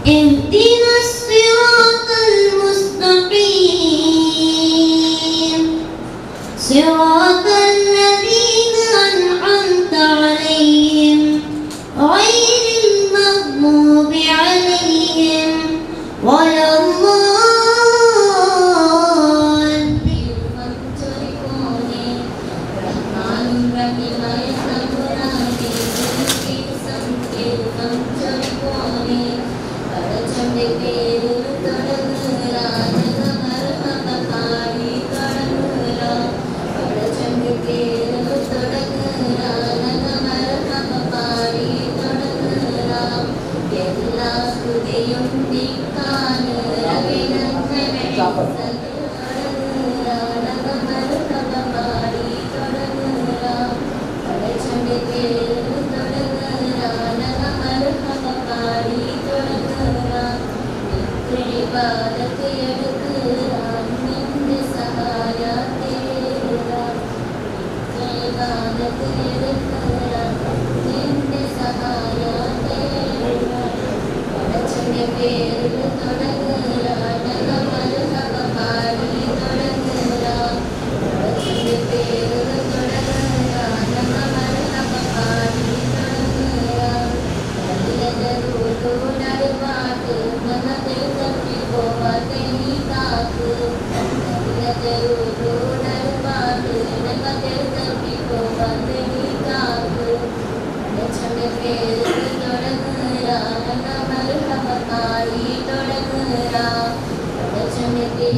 اهدنا الصراط المستقيم صراط الذين أنعمت عليهم غير المغضوب عليهم ولا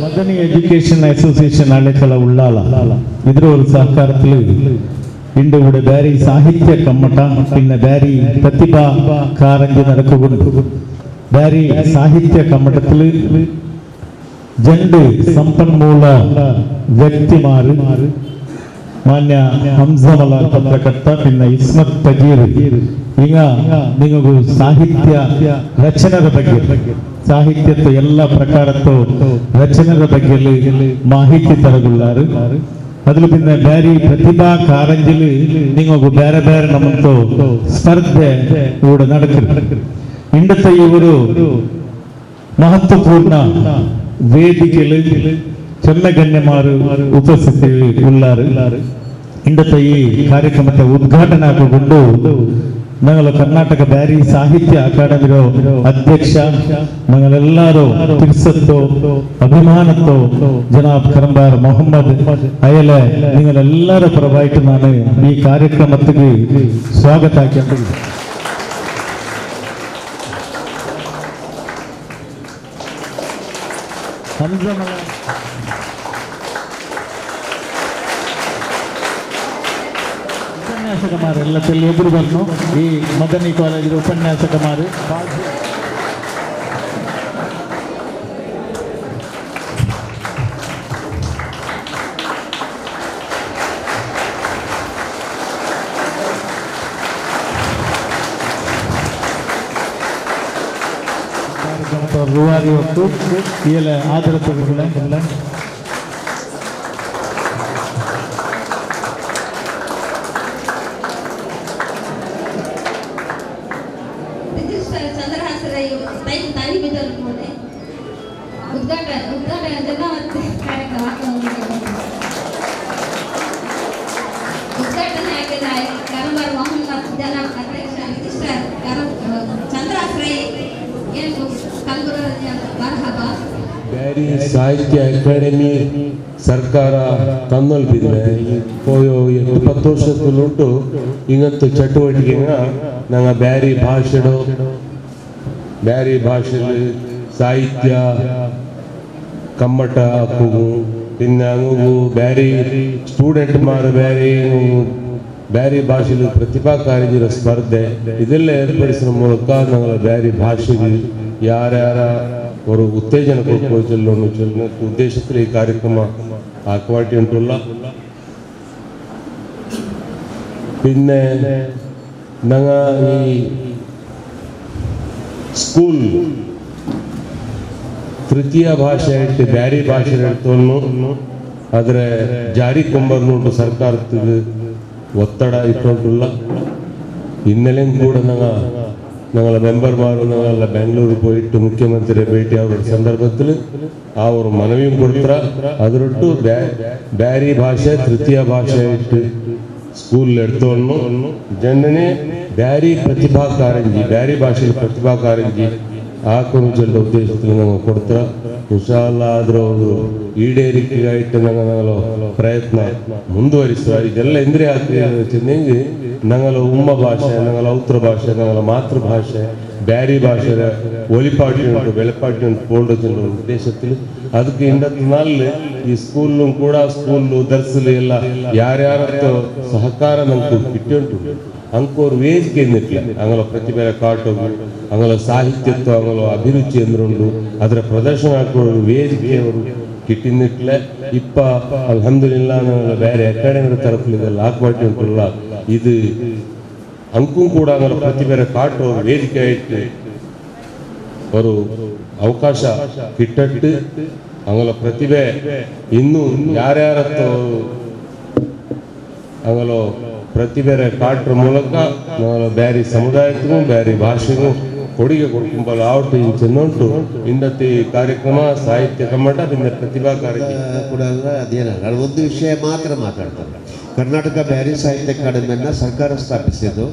Madani education association ಹಳೆಕಳ Ullal ಇದರ ഒരു സഹകാരത്തിൽ ഇണ്ട് ഇവിടെ ബാരി സാഹിത്യ കമ്മട്ട പിന്നെ ബാരി പ്രതിഭാ കാരഞ്ച് നടക്കുന്നുണ്ട് ബാരി സാഹിത്യ കമ്മട്ടത്തിൽ രണ്ട് ಸಂಪನ್ಮೂಲ ವ್ಯಕ್ತಿಮಾರು ಮಾನ್ಯ ಹಂಸಮಲ ಪತ್ರಕರ್ತ പിന്നെ ಇಸ್ಮತ್ ತಗೀರ್ ಈಗ ನಿಮಗೂ ಸಾಹಿತ್ಯ ರಚನೆಯ ಬಗ್ಗೆ ಸಾಹಿತ್ಯದ ಎಲ್ಲ ಪ್ರಕಾರದ್ದು ರಚನೆಯ ಬಗ್ಗೆ ಮಾಹಿತಿ ತರಗುಳ್ಳಾರು ಅದ್ರ പിന്നെ ಬ್ಯಾರಿ ಪ್ರತಿಭಾ ಕಾರಂಜಿಲಿ ನಿಮಗೂ ಬೇರೆ ಬೇರೆ ನಮ್ಮಂತೂ ಸ್ಪರ್ಧೆ ಕೂಡ ನಡೆಯುತ್ತೆ ಇಂಡತ್ತ ಇವರು ಮಹತ್ವಪೂರ್ಣ ವೇದಿಕೆಯಲ್ಲಿ ಚೆಮ್ಮಗಣ್ಯಮಾರು ಉಪಸ್ಥಿತಿ ಉಳ್ಳಾರು ಇಂಡತ್ತ ಈ ಕಾರ್ಯಕ್ರಮದ ಉದ್ಘಾಟನೆ ಆಗಿಕೊಂಡು ഞങ്ങൾ കർണാಟക ಬ್ಯಾರಿ ಸಾಹಿತ್ಯ ಅಕಾಡೆಮಿಯ ಅಧ್ಯಕ್ಷ ഞങ്ങളെല്ലാರೂ തിരുസത്തോ അഭിമാനത്തോ ജനാബ് കരമ്പാർ മുഹമ്മദ് അയലെ നിങ്ങളെല്ലാവരുടെ പരമായിട്ട് ನಾನು ಈ ಕಾರ್ಯಕ್ರಮಕ್ಕೆ ಸ್ವಾಗತ ಹಾಕಿಕೊಂಡಿದ್ದೆ ಉಪನ್ಯಾಸಕಮಾರು ಎಲ್ಲ ಎದುರು ಬಂದು ಈ ಮದನಿ ಕಾಲೇಜಿನ ಉಪನ್ಯಾಸಕಮಾರು ರೂವಾರಿ ಹೊತ್ತು ಈಲ ಆಧಾರ ತೆಗೆದುಕೊಳ್ಳ ಬ್ಯಾರಿ ಸಾಹಿತ್ಯ ಅಕಾಡೆಮಿ ಸರ್ಕಾರ ತಂದೊಲ್ಪಿದ್ರೆ ಪೋಯೋ 10 ವರ್ಷದಲ್ಲುಂಟು ಇಂಗಂತೂ ಚಟುವಟಿಕೆಗ ನಂಗೆ ಬ್ಯಾರಿ ಭಾಷೆಯಲ್ಲಿ ಸಾಹಿತ್ಯ ಕಮ್ಮಟ ಹಾಕುವು പിന്നെ അങ്ങ് ಬ್ಯಾರಿ ಸ್ಟೂಡೆಂಟ್ ಮಾರು ಬ್ಯಾರಿ ಭಾಷೆಯಲ್ಲಿ ಪ್ರತಿಭಾ ಕಾರಂಜಿಯ ಸ್ಪರ್ಧೆ ಇದೆಲ್ಲ ಏರ್ಪಡಿಸುವ ಮೂಲಕ ನಾವು ಬ್ಯಾರಿ ಭಾಷೆಗೆ ಯಾರ್ಯಾರ ഒരു ഉത്തേജന കൊടുക്കുള്ള ഉദ്ദേശത്തിൽ ഈ കാര്യക്രമ ആക്കുവാട്ടിയിട്ടുള്ള പിന്നെ ഞങ്ങൾ ഈ സ്കൂൾ ತೃತೀಯ ಭಾಷೆಯಾയിട്ട് ಬ್ಯಾರಿ ಭಾಷೆ എടുത്തോന്നു ಅದರ ಜಾರಿ ಕೊಂಬರ್ನುಂಟು ಸರ್ಕಾರಕ್ಕೆ ಒತ್ತಡ ಇಟ್ಟುಂಟುಲ್ಲ ಹಿನ್ನೆಲೆಯೂ ಕೂಡ ನಂಗೆ ഞങ്ങളെ മെമ്പർമാരും ഞങ്ങളെ ബാംഗ്ലൂരിൽ പോയിട്ട് മുഖ്യമന്ത്രിയെ ഭേട്ടിയാവുന്ന സന്ദർഭത്തിൽ ആ ഒരു മനവിയും കൊടുത്ത അതിലൊಟ್ಟು ಬ್ಯಾರಿ ಭಾಷೆ ತೃತೀಯ ಭಾಷೆಯಾയിട്ട് ಸ್ಕೂಲ್ എടുത്തോന്നു ಜನನೇ ಬ್ಯಾರಿ ಪ್ರತಿಭಾ ಕಾರಂಜಿ ಬ್ಯಾರಿ ಭಾಷೆಯಲ್ಲಿ ಪ್ರತಿಭಾ ಕಾರಂಜಿ ಹಾಕೊಂಡು ಉದ್ದೇಶത്തിൽ ഞങ്ങൾ കൊടുത്ത ಇನ್ಶಾಅಲ್ಲಾ ಅದರ ಒಂದು ಈಡೇರಿಕೆಯಾയിട്ട് ഞങ്ങൾ ಪ್ರಯತ್ನ ಮುಂದುವರಿಸುವ ಇದೆಲ್ಲ ಎಂದ್ರೆ ಆಗ್ತದೆ ഞങ്ങളെ ഉമ്മ ഭാഷ ഞങ്ങളെ ഔത്ര ഭാഷ ഞങ്ങളെ മാതൃഭാഷ ಬ್ಯಾರಿ ಭಾಷೆಯ ಒಲಿಪಾಟಿ ಉಂಟು ಬೆಳಪಾಟಿ ಉಂಟು ಪೋಲ್ಡೋಚಿನ ಉದ್ದೇಶത്തിൽ ಅದಕ್ಕೆ ಇಂದತ್ತು ನಾಳೆ ಈ ಸ್ಕೂಲು ಕೂಡ ಸ್ಕೂಲು ದರ್ಸಲು ಎಲ್ಲ ಯಾರ್ಯಾರತ್ತೋ ಸಹಕಾರ ನಂಗೆ ಕಿಟ್ಟುಂಟು ಅಂಕೋರು ವೇದಿಕೆ ಎಂದಿಟ್ಲ ಅಂಗಲ ಪ್ರತಿಭೆ ಕಾಟೋಗು ಅಂಗಲ ಸಾಹಿತ್ಯತ್ವ ಅಂಗಲ ಅಭಿರುಚಿ ಎಂದ್ರುಂಡು ಅದರ ಪ್ರದರ್ಶನ ಹಾಕೋರು ವೇದಿಕೆಯವರು ಕಿಟ್ಟಿನಿಟ್ಲ ಇಪ್ಪ ಅಲ್ಹಮ್ದುಲಿಲ್ಲಾ ನಾವು ಬೇರೆ ಅಕಾಡೆಮಿ ತರಫಲ್ಲಿ ಇದೆಲ್ಲ ಹಾಕ್ಬಾಟಿ ಉಂಟಲ್ಲ ಇದು ಅಂಕು ಕೂಡ ಅಂಗಲ ಪ್ರತಿಭೆ ಕಾಟೋ ವೇದಿಕೆ ಆಯ್ತು ಅವರು ಅವಕಾಶ ಕಿಟ್ಟಟ್ಟು ಅಂಗಲ ಪ್ರತಿಭೆ ಇನ್ನೂ ಯಾರ್ಯಾರತ್ತೋ ಅಂಗಲೋ ಪ್ರತಿಭೆ ಕಾಟ್ರ ಮೂಲಕ ನಾವು ಬೇರೆ ಸಮುದಾಯಕ್ಕೂ ಬೇರೆ ಭಾಷೆಗೂ ಕೊಡುಗೆ ಕೊಡ್ಕೊಂಬಲ್ಲ ಆವಟ್ಟು ಇನ್ನು ಚೆನ್ನುಂಟು ಇಂದತಿ ಕಾರ್ಯಕ್ರಮ ಸಾಹಿತ್ಯ ಕಮ್ಮಟ ಭಿನ್ನ ಪ್ರತಿಭಾ ಕಾರ್ಯಕ್ರಮ ಕೂಡ ಅದೇನ ನಾನು ಒಂದು ವಿಷಯ ಮಾತ್ರ ಮಾತಾಡ್ತಾರೆ. ಕರ್ನಾಟಕ ಬ್ಯಾರಿ ಸಾಹಿತ್ಯ ಅಕಾಡೆಮಿಯನ್ನು ಸರ್ಕಾರ ಸ್ಥಾಪಿಸಿದ್ದು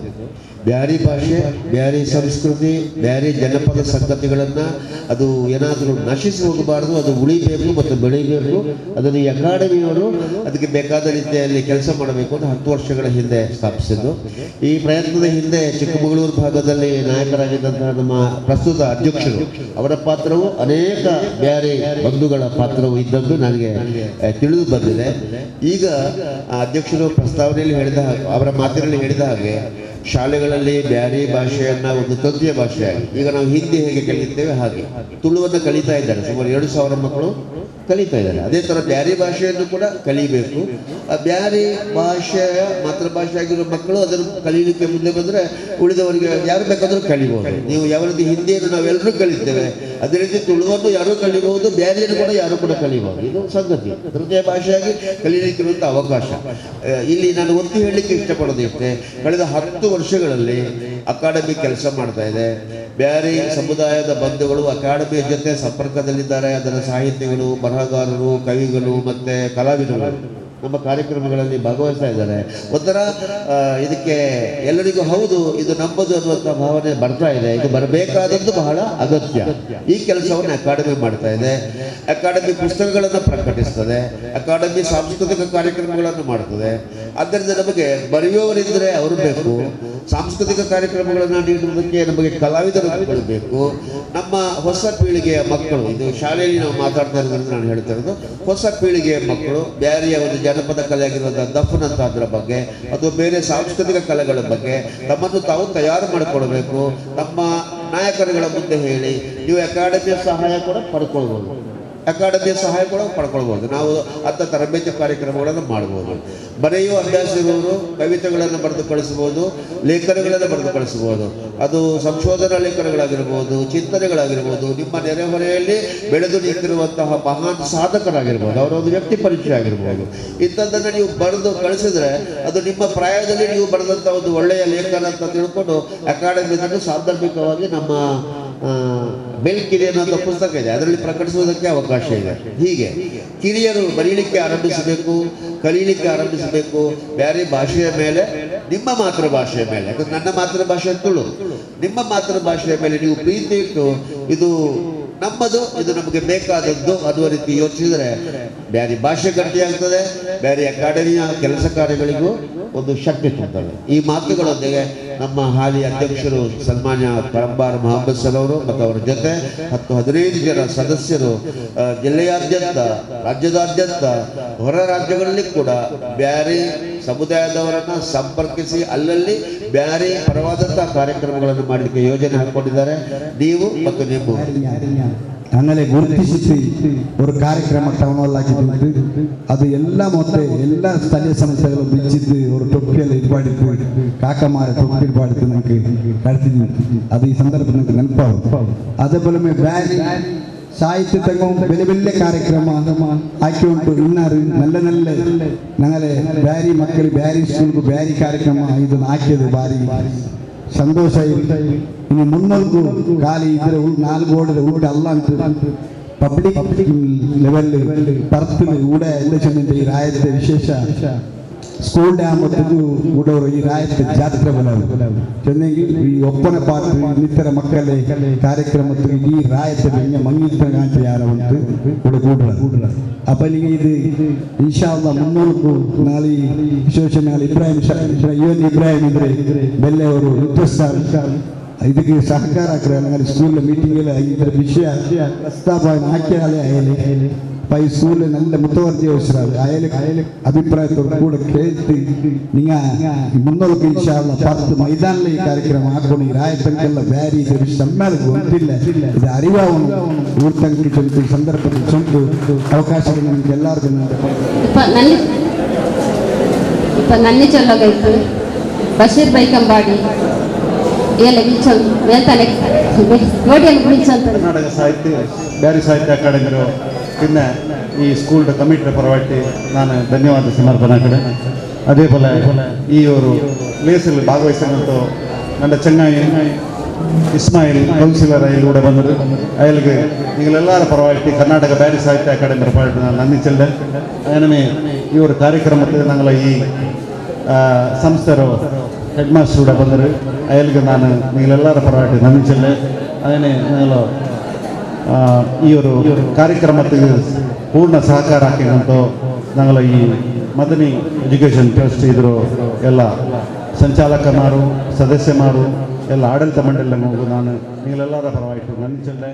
ಬ್ಯಾರಿ ಭಾಷೆ ಬ್ಯಾರಿ ಸಂಸ್ಕೃತಿ ಬ್ಯಾರಿ ಜನಪದ ಸಂಗತಿಗಳನ್ನು ಅದು ಏನಾದರೂ ನಶಿಸಿ ಹೋಗಬಾರ್ದು, ಅದು ಉಳಿಬೇಕು ಮತ್ತು ಬೆಳೀಬೇಕು. ಅದನ್ನು ಈ ಅಕಾಡೆಮಿಯವರು ಅದಕ್ಕೆ ಬೇಕಾದ ರೀತಿಯಲ್ಲಿ ಕೆಲಸ ಮಾಡಬೇಕು ಅಂತ 10 ವರ್ಷಗಳ ಹಿಂದೆ ಸ್ಥಾಪಿಸಿದ್ದು. ಈ ಪ್ರಯತ್ನದ ಹಿಂದೆ ಚಿಕ್ಕಮಗಳೂರು ಭಾಗದಲ್ಲಿ ನಾಯಕರಾಗಿದ್ದಂತಹ ನಮ್ಮ ಪ್ರಸ್ತುತ ಅಧ್ಯಕ್ಷರು ಅವರ ಪಾತ್ರವು ಅನೇಕ ಬ್ಯಾರಿ ಬಂಧುಗಳ ಪಾತ್ರವು ಇದ್ದದ್ದು ನನಗೆ ತಿಳಿದು ಬಂದಿದೆ. ಈಗ ಅಧ್ಯಕ್ಷರು ಪ್ರಸ್ತಾವನೆಯಲ್ಲಿ ಹೇಳಿದ ಅವರ ಮಾತಿನಲ್ಲಿ ಹೇಳಿದ ಹಾಗೆ ಶಾಲೆಗಳಲ್ಲಿ ಬ್ಯಾರಿ ಭಾಷೆಯನ್ನು ಒಂದು ತೃತೀಯ ಭಾಷೆಯಾಗಿ, ಈಗ ನಾವು ಹಿಂದಿ ಹೇಗೆ ಕಲಿಯುತ್ತೇವೆ ಹಾಗೆ ತುಳುವನ್ನು ಕಲಿತಾ ಇದ್ದಾರೆ. ಸುಮಾರು 2,000 ಮಕ್ಕಳು ಕಲಿತಾ ಇದ್ದಾರೆ. ಅದೇ ಥರ ಬ್ಯಾರಿ ಭಾಷೆಯನ್ನು ಕೂಡ ಕಲಿಬೇಕು. ಆ ಬ್ಯಾರಿ ಭಾಷೆಯ ಮಾತೃಭಾಷೆ ಆಗಿರೋ ಮಕ್ಕಳು ಅದನ್ನು ಕಲೀಲಿಕ್ಕೆ ಮುಂದೆ ಬಂದರೆ ಉಳಿದವರಿಗೆ ಯಾರು ಬೇಕಾದರೂ ಕಲಿಬೋದು. ನೀವು ಯಾವ ರೀತಿ ಹಿಂದಿಯನ್ನು ನಾವೆಲ್ಲರೂ ಕಲಿತೇವೆ ಅದೇ ರೀತಿ ತುಳುವನ್ನು ಯಾರೂ ಕಲಿಬಹುದು, ಬ್ಯಾರಿಯನ್ನು ಕೂಡ ಯಾರು ಕೂಡ ಕಲಿಬಹುದು. ಇದು ಸಂಗತಿ. ತೃತೀಯ ಭಾಷೆಯಾಗಿ ಕಲೀಲಿಕ್ಕಿರುವಂಥ ಅವಕಾಶ ಇಲ್ಲಿ ನಾನು ಒತ್ತಿ ಹೇಳಲಿಕ್ಕೆ ಇಷ್ಟಪಡೋದಿಷ್ಟೇ. ಕಳೆದ 10 ವರ್ಷಗಳಲ್ಲಿ ಅಕಾಡೆಮಿ ಕೆಲಸ ಮಾಡ್ತಾ ಇದೆ. ಬ್ಯಾರಿ ಸಮುದಾಯದ ಬಂಧುಗಳು ಅಕಾಡೆಮಿಯ ಜೊತೆ ಸಂಪರ್ಕದಲ್ಲಿದ್ದಾರೆ. ಅದರ ಸಾಹಿತಿಗಳು, ಬರಹಗಾರರು, ಕವಿಗಳು ಮತ್ತು ಕಲಾವಿದರು ನಮ್ಮ ಕಾರ್ಯಕ್ರಮಗಳಲ್ಲಿ ಭಾಗವಹಿಸ್ತಾ ಇದ್ದಾರೆ. ಒಂಥರ ಇದಕ್ಕೆ ಎಲ್ಲರಿಗೂ ಹೌದು ಇದು ನಮ್ಮದು ಅನ್ನುವಂಥ ಭಾವನೆ ಬರ್ತಾ ಇದೆ. ಇದು ಬರಬೇಕಾದದ್ದು ಬಹಳ ಅಗತ್ಯ. ಈ ಕೆಲಸವನ್ನು ಅಕಾಡೆಮಿ ಮಾಡ್ತಾ ಇದೆ. ಅಕಾಡೆಮಿ ಪುಸ್ತಕಗಳನ್ನು ಪ್ರಕಟಿಸ್ತದೆ, ಅಕಾಡೆಮಿ ಸಾಂಸ್ಕೃತಿಕ ಕಾರ್ಯಕ್ರಮಗಳನ್ನು ಮಾಡ್ತದೆ. ಆದ್ದರಿಂದ ನಮಗೆ ಬರೆಯುವವರಿದ್ದರೆ ಅವರು ಬೇಕು, ಸಾಂಸ್ಕೃತಿಕ ಕಾರ್ಯಕ್ರಮಗಳನ್ನು ನೀಡುವುದಕ್ಕೆ ನಮಗೆ ಕಲಾವಿದರು ಬೇಕು. ನಮ್ಮ ಹೊಸ ಪೀಳಿಗೆಯ ಮಕ್ಕಳು, ಇದು ಶಾಲೆಯಲ್ಲಿ ನಾವು ಮಾತಾಡ್ತಾ ಇರೋದ್ರಿಂದ ನಾನು ಹೇಳ್ತಾ ಇರೋದು, ಹೊಸ ಪೀಳಿಗೆಯ ಮಕ್ಕಳು ಬ್ಯಾರಿಯ ಒಂದು ಜನಪದ ಕಲೆ ಆಗಿರುವಂಥ ದಫನ್ ಅಂತ ಅದರ ಬಗ್ಗೆ ಅಥವಾ ಬೇರೆ ಸಾಂಸ್ಕೃತಿಕ ಕಲೆಗಳ ಬಗ್ಗೆ ತಮ್ಮನ್ನು ತಾವು ತಯಾರು ಮಾಡಿಕೊಳ್ಬೇಕು. ನಮ್ಮ ನಾಯಕರುಗಳ ಮುಂದೆ ಹೇಳಿ ನೀವು ಅಕಾಡೆಮಿಯ ಸಹಾಯ ಕೂಡ ಪಡ್ಕೊಳ್ಬೋದು. ಅಕಾಡೆಮಿಯ ಸಹಾಯ ಕೂಡ ಪಡ್ಕೊಳ್ಬೋದು. ನಾವು ಅಂಥ ತರಬೇತಿ ಕಾರ್ಯಕ್ರಮಗಳನ್ನು ಮಾಡ್ಬೋದು. ಬರೆಯುವ ಅಭ್ಯಾಸ ಇರುವವರು ಕವಿತೆಗಳನ್ನು ಬರೆದು ಕಳಿಸ್ಬೋದು, ಲೇಖನಗಳನ್ನು ಬರೆದು ಕಳಿಸ್ಬೋದು. ಅದು ಸಂಶೋಧನಾ ಲೇಖನಗಳಾಗಿರ್ಬೋದು, ಚಿಂತನೆಗಳಾಗಿರ್ಬೋದು, ನಿಮ್ಮ ನೆರೆಹೊರೆಯಲ್ಲಿ ಬೆಳೆದು ನಿಂತಿರುವಂತಹ ಮಹಾನ್ ಸಾಧಕರಾಗಿರ್ಬೋದು, ಅವರ ಒಂದು ವ್ಯಕ್ತಿ ಪರಿಚಯ ಆಗಿರ್ಬೋದು. ಇಂಥದ್ದನ್ನು ನೀವು ಬರೆದು ಕಳಿಸಿದ್ರೆ ಅದು ನಿಮ್ಮ ಪ್ರಾಯದಲ್ಲಿ ನೀವು ಬರೆದಂಥ ಒಂದು ಒಳ್ಳೆಯ ಲೇಖನ ಅಂತ ತಿಳ್ಕೊಂಡು ಅಕಾಡೆಮಿ ಇದನ್ನು ಸಾಂದರ್ಭಿಕವಾಗಿ ನಮ್ಮ ಬೆಲ್ಕಿರಿ ಅನ್ನೋ ಪುಸ್ತಕ ಇದೆ, ಅದರಲ್ಲಿ ಪ್ರಕಟಿಸುವುದಕ್ಕೆ ಅವಕಾಶ ಇದೆ. ಹೀಗೆ ಕಿರಿಯರು ಬರೀಲಿಕ್ಕೆ ಆರಂಭಿಸಬೇಕು, ಕಲೀಲಿಕ್ಕೆ ಆರಂಭಿಸಬೇಕು. ಬೇರೆ ಭಾಷೆಯ ಮೇಲೆ, ನಿಮ್ಮ ಮಾತೃಭಾಷೆಯ ಮೇಲೆ, ಯಾಕಂದ್ರೆ ನನ್ನ ಮಾತೃಭಾಷೆ ತುಳು, ನಿಮ್ಮ ಮಾತೃಭಾಷೆಯ ಮೇಲೆ ನೀವು ಪ್ರೀತಿ ಇಟ್ಟು ಇದು ನಮ್ಮದು, ಇದು ನಮಗೆ ಬೇಕಾದದ್ದು ಅನ್ನುವ ರೀತಿ ಯೋಚಿಸಿದರೆ ಬೇರೆ ಭಾಷೆ ಗಟ್ಟಿಯಾಗ್ತದೆ, ಬೇರೆ ಅಕಾಡೆಮಿಯ ಕೆಲಸ ಕಾರ್ಯಗಳಿಗೂ ಒಂದು ಶಕ್ತಿ ತುಂಬುತ್ತದೆ. ಈ ಮಾತುಗಳೊಂದಿಗೆ ನಮ್ಮ ಹಾಲಿ ಅಧ್ಯಕ್ಷರು ಸನ್ಮಾನ್ಯ ಪರಂಬಾರ್ ಮೊಹಮ್ಮದ್ ಸರ್ ಅವರು ಮತ್ತು ಅವರ ಜೊತೆ 10-15 ಜನ ಸದಸ್ಯರು ಜಿಲ್ಲೆಯಾದ್ಯಂತ, ರಾಜ್ಯದಾದ್ಯಂತ, ಹೊರ ರಾಜ್ಯಗಳಲ್ಲಿ ಕೂಡ ಬ್ಯಾರಿ ಸಮುದಾಯದವರನ್ನು ಸಂಪರ್ಕಿಸಿ ಅಲ್ಲಲ್ಲಿ ಬ್ಯಾರಿ ಪರವಾದಂತಹ ಕಾರ್ಯಕ್ರಮಗಳನ್ನು ಮಾಡಲಿಕ್ಕೆ ಯೋಜನೆ ಹಾಕಿಕೊಂಡಿದ್ದಾರೆ. ನೀವು ಮತ್ತು ನಿಮ್ಮ അങ്ങനെ ಗುರುತಿಸಿ ഒരു ಕಾರ್ಯಕ್ರಮ ടൗണിലാക്കിയിട്ട് അത് എല്ലാം മൊത്തം എല്ലാ സ്ഥലീയ സംസ്ഥകളും വെച്ചിട്ട് ഒരു ടൊപ്പിಯಲ್ಲಿ ಇದು ಮಾಡಿದ್ದು ಕಾಕಮಾರ ಟೊಪ್ಪಿ ಪಾಡಿದ್ದು നമുക്ക് ಕಳಿಸಿದ್ವಿ. ಅದು ಈ ಸಂದರ್ಭ നമുക്ക് ನೆನಪಾಗುತ್ತೆ. അതേപോലെ ಬ್ಯಾರಿ സാഹിത്യത്തങ്ങും വലിയ വലിയ ಕಾರ್ಯಕ್ರಮ ಆಕಿ ಉಂಟು. ಇನ್ನಾರು നല്ല നല്ല ഞങ്ങളെ ಬ್ಯಾರಿ ಮಕ್ಕಳು ಬ್ಯಾರಿ ಸ್ಕೂಲ್ಗೂ ಬ್ಯಾರಿ ಕಾರ್ಯಕ್ರಮ ಇದನ್ನು ಹಾಕಿದ್ದು ಭಾರಿ ಸಂತೋಷ ಇನ್ನು ಮುನ್ನೊಂದು ಖಾಲಿ ಇದ್ರೆ 4 ಓಡಿದ್ರೆ ಊಟ ಅಲ್ಲ ಅಂತ ಪಬ್ಲಿಕ್ ಲೆವೆಲ್ ಪರ್ತಿನ ಊಡ ಎಲ್ಲ ಚೆಂದ ಈ ರಾಯತೆ ವಿಶೇಷ ಸ್ಕೂಲ್ ಡ್ಯಾಮ್ ಮತ್ತು ಊಡವರು ಈ ರಾಯತೆ ಜಾತ್ರೆ ಚೆನ್ನಗಿ ಈ ಒಪ್ಪನೆ ಪಾತ್ರ ಇನ್ನಿತರ ಮಕ್ಕಳೇ ಕಾರ್ಯಕ್ರಮಕ್ಕೆ ಈ ರಾಯತೆ ಮಂಗಿತ್ರ ಕಾಂತ ಯಾರ ಕೂಡಲ ಅಪ್ಪನಿಗೆ ಇದು ಇನ್ಶಾ ಅಲ್ಲಾ ಮುನ್ನೂರು ನಾಳೆ ವಿಶೇಷ ನಾಳೆ ಇಬ್ರಾಹಿಂ ಇದ್ರೆ ಬೆಲ್ಲೆ ಅವರು ಇದಕ್ಕೆ ಸಹಕಾರ ಹಾಕ್ರೆ ಸ್ಕೂಲ್ ಮೀಟಿಂಗ್ ಇದರ ವಿಷಯ ಪ್ರಸ್ತಾಪ ಹಾಕಿ ಪೈ ಸ್ಕೂಲ್ നല്ല ಮುತುವರ್ಜಿ ಅವಸರ ಅಯಲೆ ಅಭಿಪ್ರಾಯ ಕೂಡ ಕೇಳ್ತಿ ನಿಂಗ ಮುನ್ನೋಲಕ್ಕೆ ಇನ್ಶಾ ಅಲ್ಲಾ ಪರ್ತ್ ಮೈದಾನದಲ್ಲಿ ಈ ಕಾರ್ಯಕ್ರಮ ಹಾಕೊಂಡು ಈ ರಾಯತಂಕೆಲ್ಲ ಬ್ಯಾರಿ ಇದು ಸಮ್ಮೇಳ ಗೊತ್ತಿಲ್ಲ ಇದು ಅರಿವಾವನ್ನು ಊರ್ ತಂಗಿ ಚೊಂದು ಸಂದರ್ಭದಲ್ಲಿ ಚೊಂದು ಅವಕಾಶಗಳು ನಮ್ಗೆ ಎಲ್ಲರಿಗೂ ನನ್ನಿ ಚೊಲ್ಲಗೈತು ಬಶೀರ್ ಬೈಕಂಬಾಡಿ ಕರ್ನಾಟಕ ಸಾಹಿತ್ಯ ಬ್ಯಾರಿ ಸಾಹಿತ್ಯ ಅಕಾಡೆಮಿರು പിന്നെ ಈ ಸ್ಕೂಲ್ ಕಮಿಟಿ ಪರವಾಗಿ ನಾನು ಧನ್ಯವಾದ ಸಮರ್ಪಣೆ ಕಡೆ ಅದೇ ಪೋಲೆ ಈ ಒಂದು ಪ್ಲೇಸಲ್ಲಿ ಭಾಗವಹಿಸಿದಂಥ ನನ್ನ ಚೆನ್ನೈ ಇಸ್ಮಾಯಿಲ್ ಕೌನ್ಸಿಲರ್ ಇಲ್ಲಿ ಬಂದರು ಅಯಲ್ಗೆ ನೀವೆಲ್ಲರ ಪರವಾಗಿ ಕರ್ನಾಟಕ ಬ್ಯಾರಿ ಸಾಹಿತ್ಯ ಅಕಾಡೆಮಿ ಪರವಾಗಿ ನಾನು ನನ್ನಿ ಚೆಲ್ಲೆ അങ്ങനെ ಈ ಒಂದು ಕಾರ್ಯಕ್ರಮಕ್ಕೆ ഞങ്ങൾ ಈ ಸಂಸ್ಥೆರು ಹೆಡ್ ಮಾಸ್ಟರ್ ಕೂಡ ಬಂದರು ಅಯಲ್ಗೆ ನಾನು ನೀವೆಲ್ಲರ ಪರವಾಗಿ ನನ್ನಿ ಚೆಲ್ಲೆ അങ്ങനെ ഞങ്ങൾ ಈ ಒಂದು ಕಾರ್ಯಕ್ರಮಕ್ಕೆ ಪೂರ್ಣ ಸಹಕಾರ ಹಾಕಿದಂಥ ഞങ്ങൾ ಈ ಮದನಿ ಎಜುಕೇಷನ್ ಟ್ರಸ್ಟ್ ಇದ್ರು ಎಲ್ಲ ಸಂಚಾಲಕಮಾರು ಸದಸ್ಯಮಾರು ಎಲ್ಲ ಆಡಳಿತ ಮಂಡಳಿ ಮಗು ನಾನು ನೀವೆಲ್ಲರ ಪರವಾಗಿ ನನ್ನಿ ಚೆಲ್ಲೆ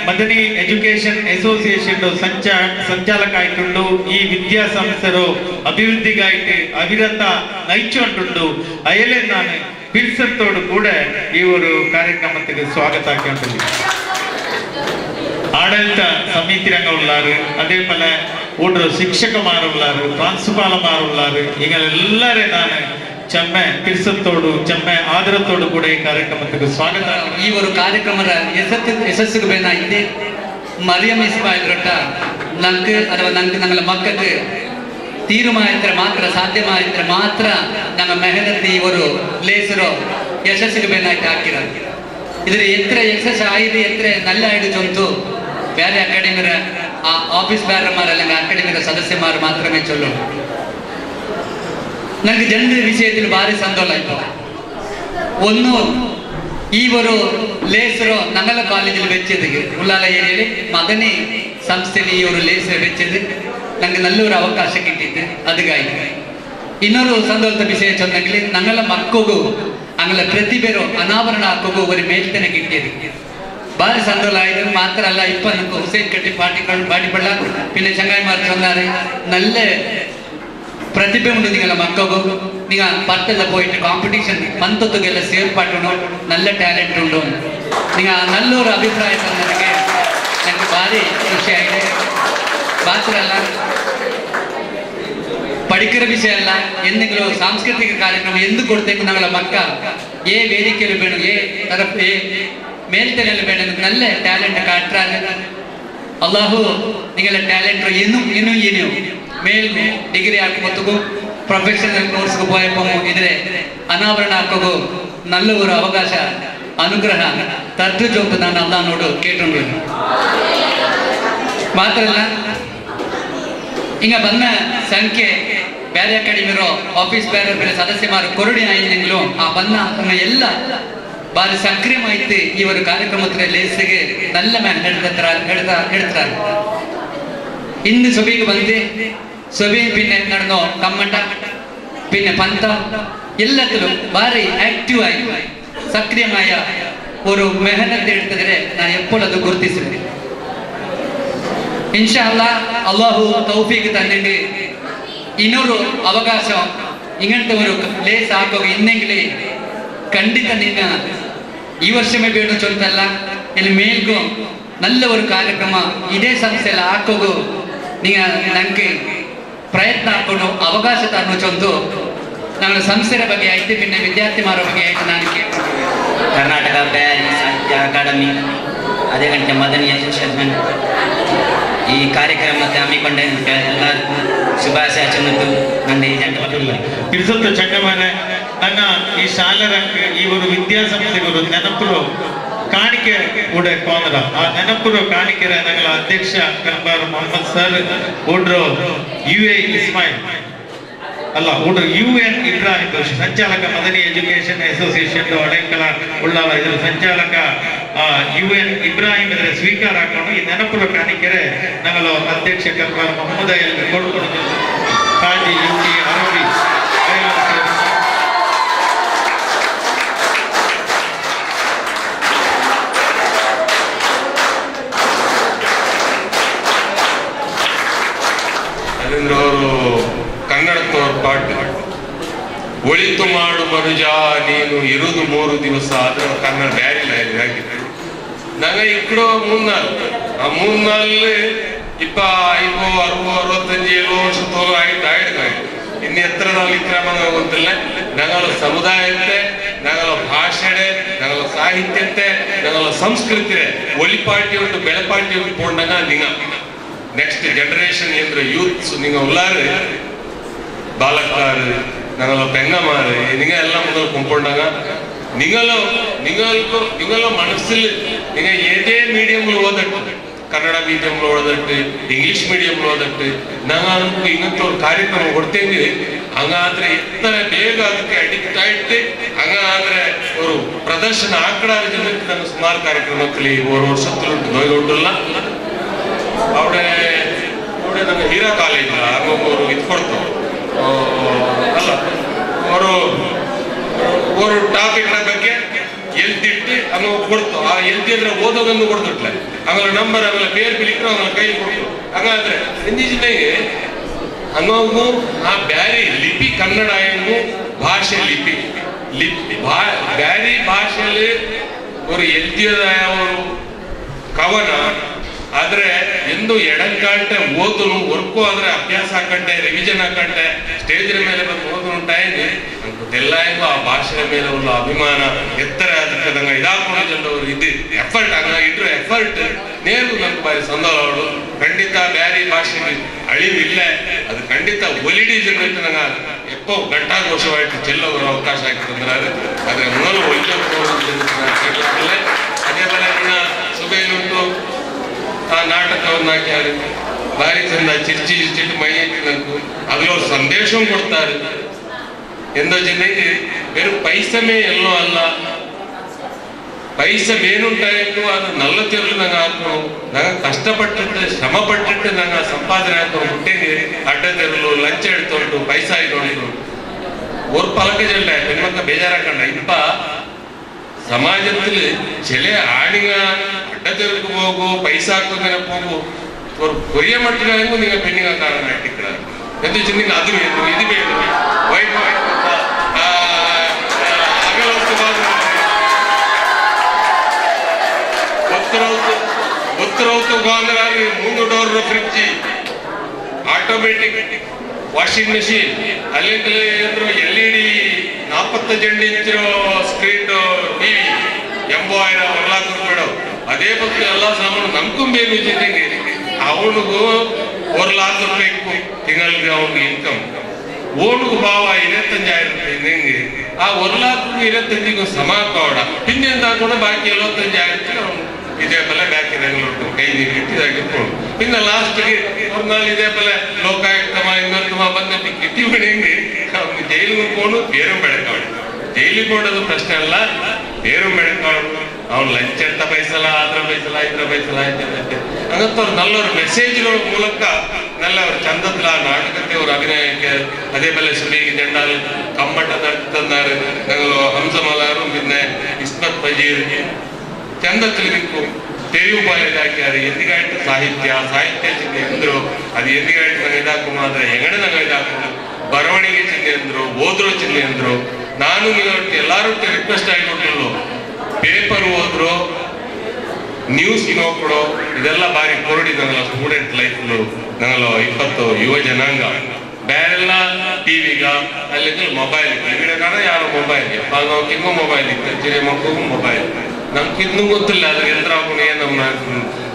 ಮದನಿ ಎಜುಕೇಶನ್ ಅಸೋಸಿಯೇಷನ್ ಸಂಚಾಲಕ ಈ ವಿದ್ಯಾಸಂಸ್ಥೆರು ಅಭಿವೃದ್ಧಿಗಾയിട്ട് ಅವಿರತ ನೈಚೊಂಡು ಅಯಲೆ ನಾನು ಪಿಲ್ಸತ್ತೋಡು ಕೂಡ ಈ ಒಂದು ಕಾರ್ಯಕ್ರಮಕ್ಕೆ ಸ್ವಾಗತ ಆಕ್ಕೊಂಡ್ರು ಆಡಳಿತ ಸಮಿತಿ ರಂಗ ಉಳ್ಳಾರು ಅದೇ ಪಲ ಓಡ್ರು ಶಿಕ್ಷಕಮಾರು ಉಳ್ಳಾರು ಪ್ರಾಂಶುಪಾಲಮಾರು ಉಳ್ಳಾರು ಈಗಲೆಲ್ಲರೇ ನಾನು ಚೆಮ್ಮೆ ಪಿರ್ಸತ್ತೋಡು ಚೆಮ್ಮೆ ಆದರത്തോടു ಕೂಡ ಈ ಕಾರ್ಯಕ್ರಮಕ್ಕೆ ಸ್ವಾಗತ. ಈ ಒಂದು ಕಾರ್ಯಕ್ರಮದ ಯಶಸ್ಸಿಗೆ ಬೇನಾಗಿದೆ ಮರಿಯಂ ಇಸ್ಮಾಯಿಲ್ ರೊಟ್ಟ ನಂಗೆ ಅಥವಾ ನಂಗೆ ಮಕ್ಕൾക്ക് ತೀರ್ಮಾನಿಸಿದ್ರೆ ಮಾತ್ರ ಸಾಧ್ಯಮಾಯಿದ್ರೆ ಮಾತ್ರ ನಮ್ಮ ಮೆಹನತ್ ಇವರು ಲೇಸರು ಯಶಸ್ಸಿಗೆ ಬೇನಾಯ್ತು ಹಾಕಿರ ಇದ್ರ ಎತ್ತರ ಯಶಸ್ಸು ಆಯ್ದು ಎತ್ತರ ನಲ್ಲ ಆಯ್ದು ಚೊಂತು ಬೇರೆ ಅಕಾಡೆಮಿರ ಆ ಆಫೀಸ್ ಬೇರಮಾರ അല്ലെങ്കിൽ ಅಕಾಡೆಮಿರ ಸದಸ್ಯಮಾರು ಮಾತ್ರಮೇ ಚೊಲ್ಲು ನಂಗೆ ಜನರ ವಿಷಯದಲ್ಲಿ ಭಾರಿ ಸಂತೋಷ ಆಯ್ತು. ಒಂದು ಈ ಒಂದು ಲೇಸರು ನಂಗಲ ಕಾಲೇಜಲ್ಲಿ വെച്ചത് ಉಳ್ಳಾಲ ಏರಿಯಲ್ಲಿ ಮಗನೇ ಸಂಸ್ಥೆಯಲ್ಲಿ ಈ ಒಂದು ಲೇಸರ್ വെച്ചത് ನಂಗೆ ನಲ್ಲೂರು ಅವಕಾಶ കിട്ടിയിട്ട് ಅದಕ್ಕಾಗಿ ಇನ್ನೊಂದು ಸಂತೋಷದ ವಿಷಯ ಚೊಂದಂಗೆ ನಂಗಲ ಮಕ್ಕಗೂ ಅಂಗಲ ಪ್ರತಿಭೆರು ಅನಾವರಣ ಹಾಕೋಗೂ ಒಂದು ಮೇಲ್ತನ കിട്ടിയത് ಭಾರಿ ಸಂತೋಷ ಆಯ್ತು. ಮಾತ್ರ ಅಲ್ಲ ಇಪ್ಪ ನಂಗೆ ಹುಸೇನ್ ಕಟ್ಟಿ ಪಾಟಿಪಳ್ಳ പിന്നെ ചങ്ങായിമാർ ചൊന്നാറ് നല്ല ಪ್ರತಿಭೆ ಉಂಟು ನಿಂಗಲ ಮಕ್ಕಗೂ ನಿಂಗ ಪತ್ತೆಲ್ಲ പോയിട്ട് ಕಾಂಪಿಟೇಷನ್ ಮಂತೊತ್ತಿಗೆಲ್ಲ ಸೇರ್ಪಟ್ಟನು നല്ല ಟ್ಯಾಲೆಂಟ್ ಉಂಟು ನಿಂಗ ನಲ್ಲೂರು ಅಭಿಪ್ರಾಯ ನನಗೆ ಭಾರಿ ಖುಷಿಯಾಗಿದೆ. ಮಾತ್ರ ಅಲ್ಲ പഠിക്കുന്ന വിഷയമല്ല എന്തെങ്കിലും സാംസ്കൃതിക കാര്യക്രമം എന്ത് കൊടുത്തേക്കും ഞങ്ങളെ മക്ക ഏ വേദിക്കൽ വേണം ഏ തരപ്പ് മേൽത്തലയിൽ വേണം നല്ല ടാലന്റ് കാട്ടാറ് അള്ളാഹു നിങ്ങളുടെ ടാലന്റ് ഇനിയും ಮೇಲ್ ಡಿಗ್ರಿ ಹಾಕುವತ್ತಿಗೂ ಪ್ರೊಫೆಷನಲ್ ಕೋರ್ಸ್ಗೆ പോയപ്പോൾ ಇದ್ರೆ ಅನಾವರಣ ಹಾಕೋಗೂ നല്ല ഒരു ಅವಕಾಶ ಅನುಗ್ರಹ ತಟ್ಟು ಜೋತು ನಾನು ಅಲ್ಲಾಹನೋಡು ಕೇಟುಂಡು. ಮಾತ್ರ ಅಲ್ಲ ಹಿಂಗ ಬಂದ ಸಂಖ್ಯೆ ಬೇರೆ ಅಕಾಡೆಮಿರೋ ಆಫೀಸ್ ಬೇರೆ ಬೇರೆ ಸದಸ್ಯಮಾರು ಕೊರಡಿ ಆಯ್ನೆಂಗ್ಲು ಆ ಬಂದ ಎಲ್ಲ ಬಾರಿ ಸಕ್ರಿಯಮಾಯ್ತು ಈ ಒಂದು ಕಾರ್ಯಕ್ರಮದ ಲೇಸಿಗೆ നല്ല ಹೇಳ್ತಾರೆ. ഇന്ന് സുബൈക്ക് ಬಂದು സുബൈ പിന്നെ നടന്നോ കമ്മണ്ട പിന്നെ പന്ത എല്ലാത്തിലും ഭാരി ആക്റ്റീവായി സക്രിയമായ ഒരു മെഹനത്ത് എടുത്തതിനെ ഞാൻ എപ്പോൾ അത് ಗುರುತಿಸಿದೆ. ಇನ್ಶಾ ಅಲ್ಲಾಹ್ ಅಲ್ಲಾಹು ತೌಫೀಕ್ ತಂದೆ ಇನ್ನೊಂದು ಅವಕಾಶ ഇങ്ങനത്തെ ഒരു ಲೇಸ್ ಹಾಕುವಾಗ ಇನ್ನೆಂಗಿಲಿ ಖಂಡಿತ ನಿನ್ನ ಈ ವರ್ಷಮೇ ಬೇಡ ಚೊಂತಲ್ಲ ಇಲ್ಲಿ ಮೇಲ್ಗೂ നല്ല ഒരു ಕಾರ್ಯಕ್ರಮ ಇದೇ ಸಂಸ್ಥೆಯಲ್ಲಿ ಹಾಕೋಗು ನಂಗೆ ಪ್ರಯತ್ನ ಹಾಕೊಂಡು ಅವಕಾಶ ತನ್ನು ಚೊಂದು ನನ್ನ ಸಂಸ್ಥೆಯ ಬಗ್ಗೆ ಆಯ್ತು പിന്നെ ವಿದ್ಯಾರ್ಥಿಮಾರ ಬಗ್ಗೆ ಆಯ್ತು ನಾನು ಕರ್ನಾಟಕ ಬ್ಯಾರಿ ಸಾಹಿತ್ಯ ಅಕಾಡೆಮಿ ಅದೇ ಗಂಟೆ ಮದನಿ ಅಸೋಸಿಯೇಷನ್ ಈ ಕಾರ್ಯಕ್ರಮಕ್ಕೆ ಹಮ್ಮಿಕೊಂಡ ಎಲ್ಲರಿಗೂ ಶುಭಾಶಯ ಚೆನ್ನದು ನನ್ನ ಈ ಜಂಟೆ ಪಿರ್ಸತ್ತ ಚಂಡಮನೆ ನನ್ನ ಈ ಶಾಲರಂಗ ಈ ಒಂದು ವಿದ್ಯಾಸಂಸ್ಥೆಗಳು ನೆನಪುಲು ಕಾಣಿಕೆ ಕೂಡ ಕೋನರ ಆ ನೆನಪುರು ಕಾಣಿಕೆರ ನಗಲ ಅಧ್ಯಕ್ಷ ಕಲ್ಬಾರ್ ಮೊಹಮ್ಮದ್ ಸರ್ ಓಡ್ರು UA ಇಸ್ಮಾಯಿಲ್ ಅಲ್ಲ ಓಡ್ರು UN ಇಬ್ರಾಹಿಂ ದೋಷಿ ಸಂಚಾಲಕ ಮದನಿ ಎಜುಕೇಶನ್ ಅಸೋಸಿಯೇಷನ್ ಒಳಂಕಲ ಉಳ್ಳಾಲ ಇದರ ಸಂಚಾಲಕ UN ಇಬ್ರಾಹಿಂ ಇದರ ಸ್ವೀಕಾರ ಹಾಕೊಂಡು ಈ ನೆನಪುರು ಕಾಣಿಕೆರೆ ನಗಲ ಅಧ್ಯಕ್ಷ ಕಲ್ಬಾರ್ ಮೊಹಮ್ಮದ್ ಕೊಡ್ಕೊಂಡು ಕಾಜಿ UT ಅರಬಿ ಅವರು ಕನ್ನಡದವ್ರ ಪಾಠ ಒಳಿತು ಮಾಡು ಮನುಜ ನೀನು ಇರುವುದು 3 ದಿವಸ ಆದ್ರೆ ಕನ್ನಡ ಬ್ಯಾರಿಲ್ಲ ಹಾಕಿದ್ರು ನಂಗೆ ಇಕ್ಕಡೋ 3-4 ಆ 3-4 ಇಪ್ಪ 50-60-65 ವರ್ಷത്തോളം ആയിട്ട് ഇനി എത്ര നാളിക്രമങ്ങൾ ಗೊತ್ತಿಲ್ಲ ഞങ്ങളുടെ സമുദായത്തെ ഞങ്ങളുടെ ഭാഷയുടെ ഞങ്ങളുടെ സാഹിത്യത്തെ ഞങ്ങളുടെ സംസ്കൃതിയെ ഒളിപ്പാട്ടി കൊണ്ട് ಬೆಳಪಾಟಿ കൊണ്ട് പോണ്ടങ്ങ നിങ്ങൾ ನೆಕ್ಸ್ಟ್ ಜನರೇಷನ್ ಏನ್ರ ಯೂತ್ಸ್ നിങ്ങൾ ഉള്ളാറ് ബാലക്കാര് ഞങ്ങളെ പെങ്ങമാര് നിങ്ങൾ എല്ലാം മുതൽ കൊണ്ടുപോണ്ടാங்க നിങ്ങളെ മനസ്സിൽ നിങ്ങൾ ഏതേ മീഡിയമിൽ ഓതട്ട് ಕನ್ನಡ ಮೀಡಿಯಂలో ಓದಟ್ಟು ಇಂಗ್ಲಿಷ್ ಮೀಡಿಯಂలో ಓದಟ್ಟು ഞങ്ങൾക്ക് ഇങ്ങനത്തെ ഒരു ಕಾರ್ಯಕ್ರಮ ಕೊಡ್ತೇವೆ ಹಂಗಾದ್ರೆ ಎತ್ತರ ಬೇಗ ಅದಕ್ಕೆ ಅಡಿಕ್ಟ್ ಆಯ್ತು ಹಂಗಾದ್ರೆ ഒരു ಪ್ರದರ್ಶನ ಆಕಡಾದ ಜನಕ್ಕೆ ನಾನು ಸುಮಾರು ಕಾರ್ಯಕ್ರಮಕ್ಕೆ ഒരു ವರ್ಷത്തിലുണ്ട് നോയികൊണ്ടുള്ള അവിടെ ನಮ್ಮ ಹೀರಾ ಕಾಲೇಜ್ ഒരു ಇದು ಕೊಡ್ತಾರೆ ಅಲ್ಲ ஒரு ಟಾಪಿಕ್ ಬಗ್ಗೆ ಎಲ್ದಿಟ್ಟು ಹಂಗ ಕೊಡ್ತು ಆ ಎಲ್ದಿ ಅಂದ್ರೆ ಓದೋಗಂದು ಕೊಡ್ತಿಟ್ಲ ಹಂಗ ನಂಬರ್ ಆಮೇಲೆ ಪೇರ್ ಬಿಲಿಕ್ರು ಅವನ ಕೈಲಿ ಕೊಡ್ತು ಹಂಗಾದ್ರೆ ಜಿಲ್ಲೆಗೆ ಹಂಗೂ ಆ ಬ್ಯಾರಿ ಲಿಪಿ ಕನ್ನಡ ಎಂದು ಭಾಷೆ ಲಿಪಿ ಬ್ಯಾರಿ ಭಾಷೆಯಲ್ಲಿ ஒரு ಎಲ್ದಿಯದಾಯ ஒரு ಕವನ ಆದ್ರೆ ಎಂದು ಎಡಂಕಾಂಟೆ ಓದಲು ವರ್ಕು ಆದ್ರೆ ಅಭ್ಯಾಸ ಹಾಕಂಟೆ ರಿವಿಷನ್ ಹಾಕಂಟೆ ಸ್ಟೇಜ್ ಮೇಲೆ ಬಂದು ಓದಲು ಟೈಮ್ ಎಲ್ಲ ಆ ಭಾಷೆಯ ಮೇಲೆ ಒಂದು ಅಭಿಮಾನ ಎತ್ತರ ಅದಕ್ಕೆ ನಂಗೆ ಇದಾಕೊಂಡವರು ಇದು ಎಫರ್ಟ್ ಹಂಗ ಇಟ್ರು ಎಫರ್ಟ್ ನೇರು ನಂಗೆ ಬಾರಿ ಸಂದೋಲಗಳು ಖಂಡಿತ ಬ್ಯಾರಿ ಭಾಷೆ ಅಳಿವಿಲ್ಲ ಅದು ಖಂಡಿತ ಒಲಿಡಿ ಜನರಿಗೆ ನಂಗೆ ಎಪ್ಪೋ ಗಂಟಾಘೋಷವಾಯಿತು ಚೆಲ್ಲೋರು ಅವಕಾಶ ಆಗ್ತದೆ ಅದ್ರ ಮೊದಲು ಅದೇ ಬಲ ಇನ್ನ ಸುಬೇಲುಂಟು ಆ ನಾಟಕವನ್ನು ಹಾಕ್ಯಾರು ಭಾರಿ ಚಂದ ಚಿರ್ಚಿ ಚಿಟ್ಟು ಮೈ ನಂಕು ಅದ್ರವ್ರು ಸಂದೇಶവും ಕೊಡ್ತಾರೆ ಎಂದೋ ಜನರಿಗೆ ಬೇರೆ ಪೈಸಮೇ ಎಲ್ಲೋ ಅಲ್ಲ ಪೈಸ ಬೇನುಂಟಾಯಿತು ಅದು ನಲ್ಲ ತೆರಳು ನಂಗೆ ಹಾಕೋ ನಂಗೆ ಕಷ್ಟಪಟ್ಟಿಟ್ಟು ಶ್ರಮ ಪಟ್ಟಿಟ್ಟು ನಂಗೆ ಸಂಪಾದನೆ ಹಾಕೋ ಹುಟ್ಟಿಗೆ ಅಡ್ಡ ತೆರಳು ಲಂಚ ಎಡ್ತೊಂಡು ಪೈಸ ಇಟ್ಕೊಂಡು ஒரு பழக்கச்சல்ல பெண்மக்க ಬೇಜಾರಾಕಂಡ ಇಪ್ಪ ಸಮಾಜದಲ್ಲಿ ಚೆಲೆ ಆಡಿಗ ಅಡ್ಡತೆರಕು ಹೋಗು ಪೈಸಾ ಹಾಕೋದನ್ನ ಹೋಗು ஒரு பெரிய மட்டினாலும் நீங்க பெண்ணிங்க காரணம் ஆயிட்டிருக்கிறார் எந்த சின்ன அது வேணும் இது வேணும் ஒயிட் ஒயிட் ಒತ್ತರವತ್ತು ಗಾಂಧರಾಗಿ 3 door fridge automatic washing machine ಅಲ್ಲಿ LED 45 ಇಂಚಿರೋ ಸ್ಕ್ರೀನ್ ಟಿವಿ 80,000 1,00,000 ಅದೇ ಬಗ್ಗೆ ಎಲ್ಲ ಸಾಮಾನು ನಮ್ಗೂ ಬೇಗ ಜೊತೆಗೆ ಅವನಿಗೂ 1,00,000 ರೂಪಾಯಿ ತಿಂಗಳಿಗೆ ಅವನಿಗೆ ಇನ್ಕಮ್ ಓಣಿಗೂ ಭಾವ 25,000 ರೂಪಾಯಿ ಹೆಂಗೆ ಆ 1,00,000 25 ಸಮಾಪವಾಡ ಪಿನ್ನೆಂತ ಹಾಕೊಂಡು ಬಾಕಿ 75,000 ಅವನು ಇದೇ ಪಲ್ಲ ಬ್ಯಾಕಿ ರಂಗಲೊಟ್ಟು ಕೈ ನೀಟ್ಟಿದಾಗಿಟ್ಕೊಂಡು ಇನ್ನು ಲಾಸ್ಟ್ಗೆ ಅವ್ರ ನಾಳೆ ಇದೇ ಪಲ್ಲ ಲೋಕಾಯುಕ್ತಮ ಇನ್ನೊಂದು ಬಂದ ಕಿಟ್ಟಿ ಹೆಂಗೆ ಅವನು ಜೈಲಿಗೆ ಹೋಗ್ಕೊಂಡು ಬೇರೆ ಬೆಳಕಾವಳು ಜೈಲಿಗೆ ಕೊಡೋದು ಪ್ರಶ್ನೆ ಅಲ್ಲ ಬೇರೆ ಬೆಳಕಾವಳು ಅವ್ನು ಲಂಚ ಅಂತ ಬಯಸಲ್ಲ ಅದ್ರ ಬಯಸಲ್ಲ ಇದ್ರ ಬಯಸಲ್ಲ ಹಂಗಂತವ್ರು ನಲ್ಲವ್ರ ಮೆಸೇಜ್ಗಳ ಮೂಲಕ ನಲ್ಲವ್ರು ಚಂದದ್ರ ನಾಟಕತೆ ಅವ್ರ ಅಭಿನಯಕ್ಕೆ ಅದೇ ಮೇಲೆ ಸುಲಿಗೆ ಜೆಂಡಾಲ್ ಕಮ್ಮಟ ತಂದಾರು ನಂಗಲು ಹಂಸಮಲಾರು ಮಿನ್ನೆ ಇಸ್ಮತ್ ಫಜೀರ್ ಚಂದത്തിൽ നിൽക്കും തെരുവ് പോലെ ഇതാക്കിയാൽ എന്തിനായിട്ട് സാഹിത്യ ചിഹ്ನೆ ಎಂದ್ರು ಅದು ಎಂದಿಗಾയിട്ട് ನಂಗೆ ಇದಾಕು ಆದ್ರೆ ಹೆಗಡೆ ನಂಗೆ ಇದಾಕು ಬರವಣಿಗೆ ಚಿಹ್ನೆ ಎಂದ್ರು ಓದ್ರೋ ಚಿಹ್ನೆ ಎಂದ್ರು ನಾನು ನೀವು ಎಲ್ಲಾರು ರಿಕ್ವೆಸ್ಟ್ ಆಗಿಕೊಟ್ಟಿಲ್ಲ ಪೇಪರ್ ಓದ್ರು ನ್ಯೂಸ್ ನೋಡ್ಕೊಡೋ ಇದೆಲ್ಲ ಬಾರಿ ಕೊರಡಿ ನಂಗಲ್ಲ ಸ್ಟೂಡೆಂಟ್ ಲೈಫ್ ನಂಗಲ್ಲ 20 ಯುವ ಜನಾಂಗ ಬೇರೆಲ್ಲ ಟಿವಿಗ ಅಲ್ಲಿ ಮೊಬೈಲ್ ಟಿವಿನ ಕಾರಣ ಯಾರು ಮೊಬೈಲ್ ಹಿಂಗೂ ಮೊಬೈಲ್ ಇತ್ತು ಚಿರೆ ಮಕ್ಕಳಿಗೂ ಮೊಬೈಲ್ ನಮ್ಗೆ ಇನ್ನೂ ಗೊತ್ತಿಲ್ಲ ಅದ್ರ ಯಂತ್ರ ಹಾಕೊಂಡು ನಮ್ಮ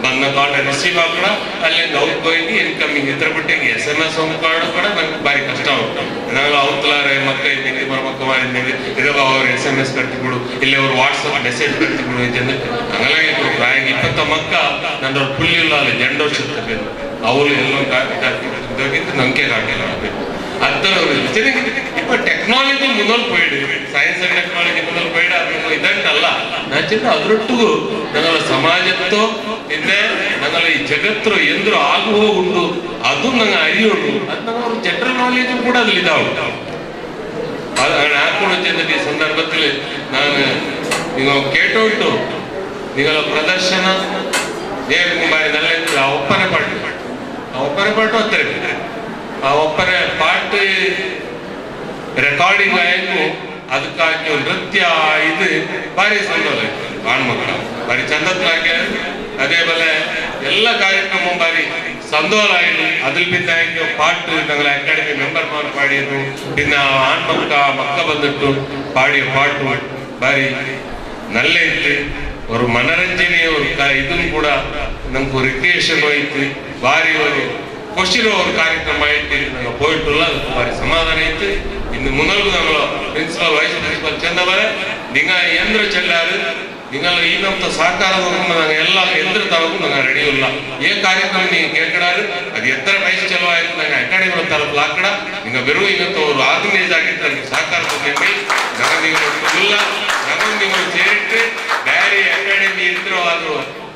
ಬಂದ ಕಾಲ್ ರಿಸೀವ್ ಹಾಕೋಣ ಅಲ್ಲಿಂದ ಔಟ್ ಗೋಯಿಂಗ್ ಇನ್ಕಮಿಂಗ್ ಇದ್ರ ಬಿಟ್ಟಿಗೆ SMS ಕಾರ್ಡ್ ಕೂಡ ನಂಗೆ ಭಾರಿ ಕಷ್ಟ ಉಂಟು ನಾವು ಅವತ್ತಲಾರೆ ಮಕ್ಕ ಇದ್ದೀನಿ ಮಕ್ಕ ಮಾಡಿದ್ದೀನಿ ಇದಾಗ ಅವ್ರು SMS ಕಟ್ಟಿಬಿಡು ಇಲ್ಲಿ ಅವ್ರು ವಾಟ್ಸಪ್ ಮೆಸೇಜ್ ಕಟ್ಟಿಬಿಡು ಜನಕ್ಕೆ ಹಂಗಾಗಿ ಪ್ರಾಯ 20 ಮಕ್ಕ ನನ್ನವ್ರು ಫುಲ್ ಇಲ್ಲ ಅಲ್ಲಿ ಜೆಂಡರ್ ಸಿಗ್ತದೆ ಅವರು ಎಲ್ಲೋ ನಂಬಿಕೆ ಕಾಟಿಲ್ಲ இப்ப டெக்னாலஜி முதல் போயிடு சயின்ஸ் ಅಂಡ್ ಟೆಕ್ನಾಲಜಿ முதல் போயிடு ಅದು ಇದಂತಲ್ಲ ನಾಚಿಂದ ಅದರೊಟ್ಟಿಗೂ ನಗಲ ಸಮಾಜತ್ತೋ ಹಿಂದೆ ನಗಲ ಈ ಜಗತ್ತು ಎಂದ್ರು ಆಗು ಹೋಗುಂಡು ಅದು ನಂಗೆ ಅರಿಯೋಡು ಅದು ನಂಗೆ ಜನರಲ್ ನಾಲೆಜ್ ಕೂಡ ಅದ್ರಲ್ಲಿ ಇದಾವು ಅದು ಹಾಕೊಂಡು ಈ ಸಂದರ್ಭದಲ್ಲಿ ನಾನು ನೀವು ಕೇಟೋಂಟು ನಿಗಳ ಪ್ರದರ್ಶನ ನೇರ ಬಾರಿ ನಲ್ಲ ಆ ಒಪ್ಪನೆ ಪಾಟು ಹತ್ತಿರ ಆ ಒಪ್ಪನೆ ಪಾಟ್ ರೆಕಾರ್ಡಿಂಗ್ ಆಯ್ತು ಅದಕ್ಕಾಗಿ ನೃತ್ಯ ಇದು ಭಾರಿ ಸಂತೋಷ ಆಣ್ಮಕ್ಳ ಭಾರಿ ಚಂದತ್ಲಾಗೆ ಅದೇ ಬಲೆ ಎಲ್ಲ ಕಾರ್ಯಕ್ರಮ ಭಾರಿ ಸಂದೋಲ ಆಯ್ತು ಅದ್ರ ಬಿದ್ದ ಪಾಟ್ ನಂಗೆ ಅಕಾಡೆಮಿ ಮೆಂಬರ್ ಮಾಡಿ ಪಾಡಿದ್ರು ಇನ್ನು ಮಕ್ಕ ಬಂದಿಟ್ಟು ಪಾಡಿಯ ಪಾಟು ಭಾರಿ ನಲ್ಲೇ ಇತ್ತು ಅವರು ಮನರಂಜನೆ ಇದನ್ನು ಕೂಡ ನಮ್ಗೆ ರಿಕ್ರಿಯೇಷನ್ ಹೋಯ್ತು ಭಾರಿ ಅವರು ಕೊಚ್ಚಿರೋ ಅವ್ರ ಕಾರ್ಯಕ್ರಮ ಆಯ್ತು ನಂಗೆ ಹೋಯ್ಟಲ್ಲ ಅದಕ್ಕೆ ಭಾರಿ ಸಮಾಧಾನ ಐತಿ ಇನ್ನು ಮುನ್ನಲ್ಗೂ ನಮ್ಮ ಪ್ರಿನ್ಸಿಪಲ್ ವೈಸ್ ಪ್ರಿನ್ಸಿಪಲ್ ಚಂದವರ ನಿಂಗ ಎಂದ್ರ ಚೆಲ್ಲಾರು ನಿಂಗಲ್ಲ ಈ ನಮ್ಮ ಸಹಕಾರ ನಂಗೆ ಎಲ್ಲ ಎಂದ್ರ ತರಗೂ ನಂಗೆ ರೆಡಿ ಇಲ್ಲ ಏ ಕಾರ್ಯಕ್ರಮ ನೀವು ಕೇಳ್ಕಡಾರು ಅದು ಎತ್ತರ ಪೈಸೆ ಚಲೋ ಆಯ್ತು ನಂಗೆ ಅಕಾಡೆಮಿ ತಲುಪಲ ಹಾಕಡ ನಿಂಗೆ ಬೆರು ಇವತ್ತು ಅವರು ಆರ್ಗನೈಸ್ ಆಗಿತ್ತು ನನಗೆ ಸಹಕಾರ ಕೊಡ್ತೀನಿ ನಂಗೆ ನೀವು ಇಲ್ಲ ನಂಗೆ ನೀವು ಸೇರಿಟ್ಟು ಬೇರೆ ಅಕಾಡೆಮಿ ಇದ್ರೂ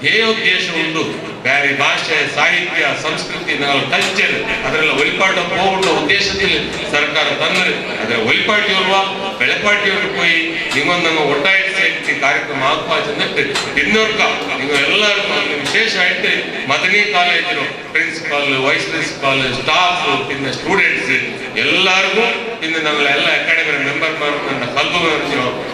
ಧ್ಯೇಯೋದ್ದೇಶ ಉಂಟು ಬೇರೆ ಭಾಷೆ ಸಾಹಿತ್ಯ ಸಂಸ್ಕೃತಿ ನಾವು ಕಲ್ಚರ್ ಅದರೆಲ್ಲ ಒಲಿಪಾಟ ಹೋಗುವ ಉದ್ದೇಶದಲ್ಲಿ ಸರ್ಕಾರ ತಂದ್ರೆ ಅದರ ಒಲಿಪಾಟಿಯಲ್ವ ಬೆಳಪಾಟಿಯವರು ಹೋಗಿ ನಿಮ್ಮೊಂದು ನಮ್ಮ ಒಟ್ಟಾಗಿ ಸೇರಿಸಿ ಕಾರ್ಯಕ್ರಮ ಆಗುವ ಚೆಂದಿಟ್ಟು ಇನ್ನೊರ್ಕ ನೀವು ಎಲ್ಲರೂ ವಿಶೇಷ ಆಯ್ತು ಮದನಿ ಕಾಲೇಜಿನ ಪ್ರಿನ್ಸಿಪಾಲ್ ವೈಸ್ ಪ್ರಿನ್ಸಿಪಾಲ್ ಸ್ಟಾಫ್ ಇನ್ನು ಸ್ಟೂಡೆಂಟ್ಸ್ ಎಲ್ಲರಿಗೂ ಇನ್ನು ನಮ್ಮೆಲ್ಲ ಅಕಾಡೆಮಿ ಮೆಂಬರ್ ನನ್ನ ಕಲ್ಪನೆ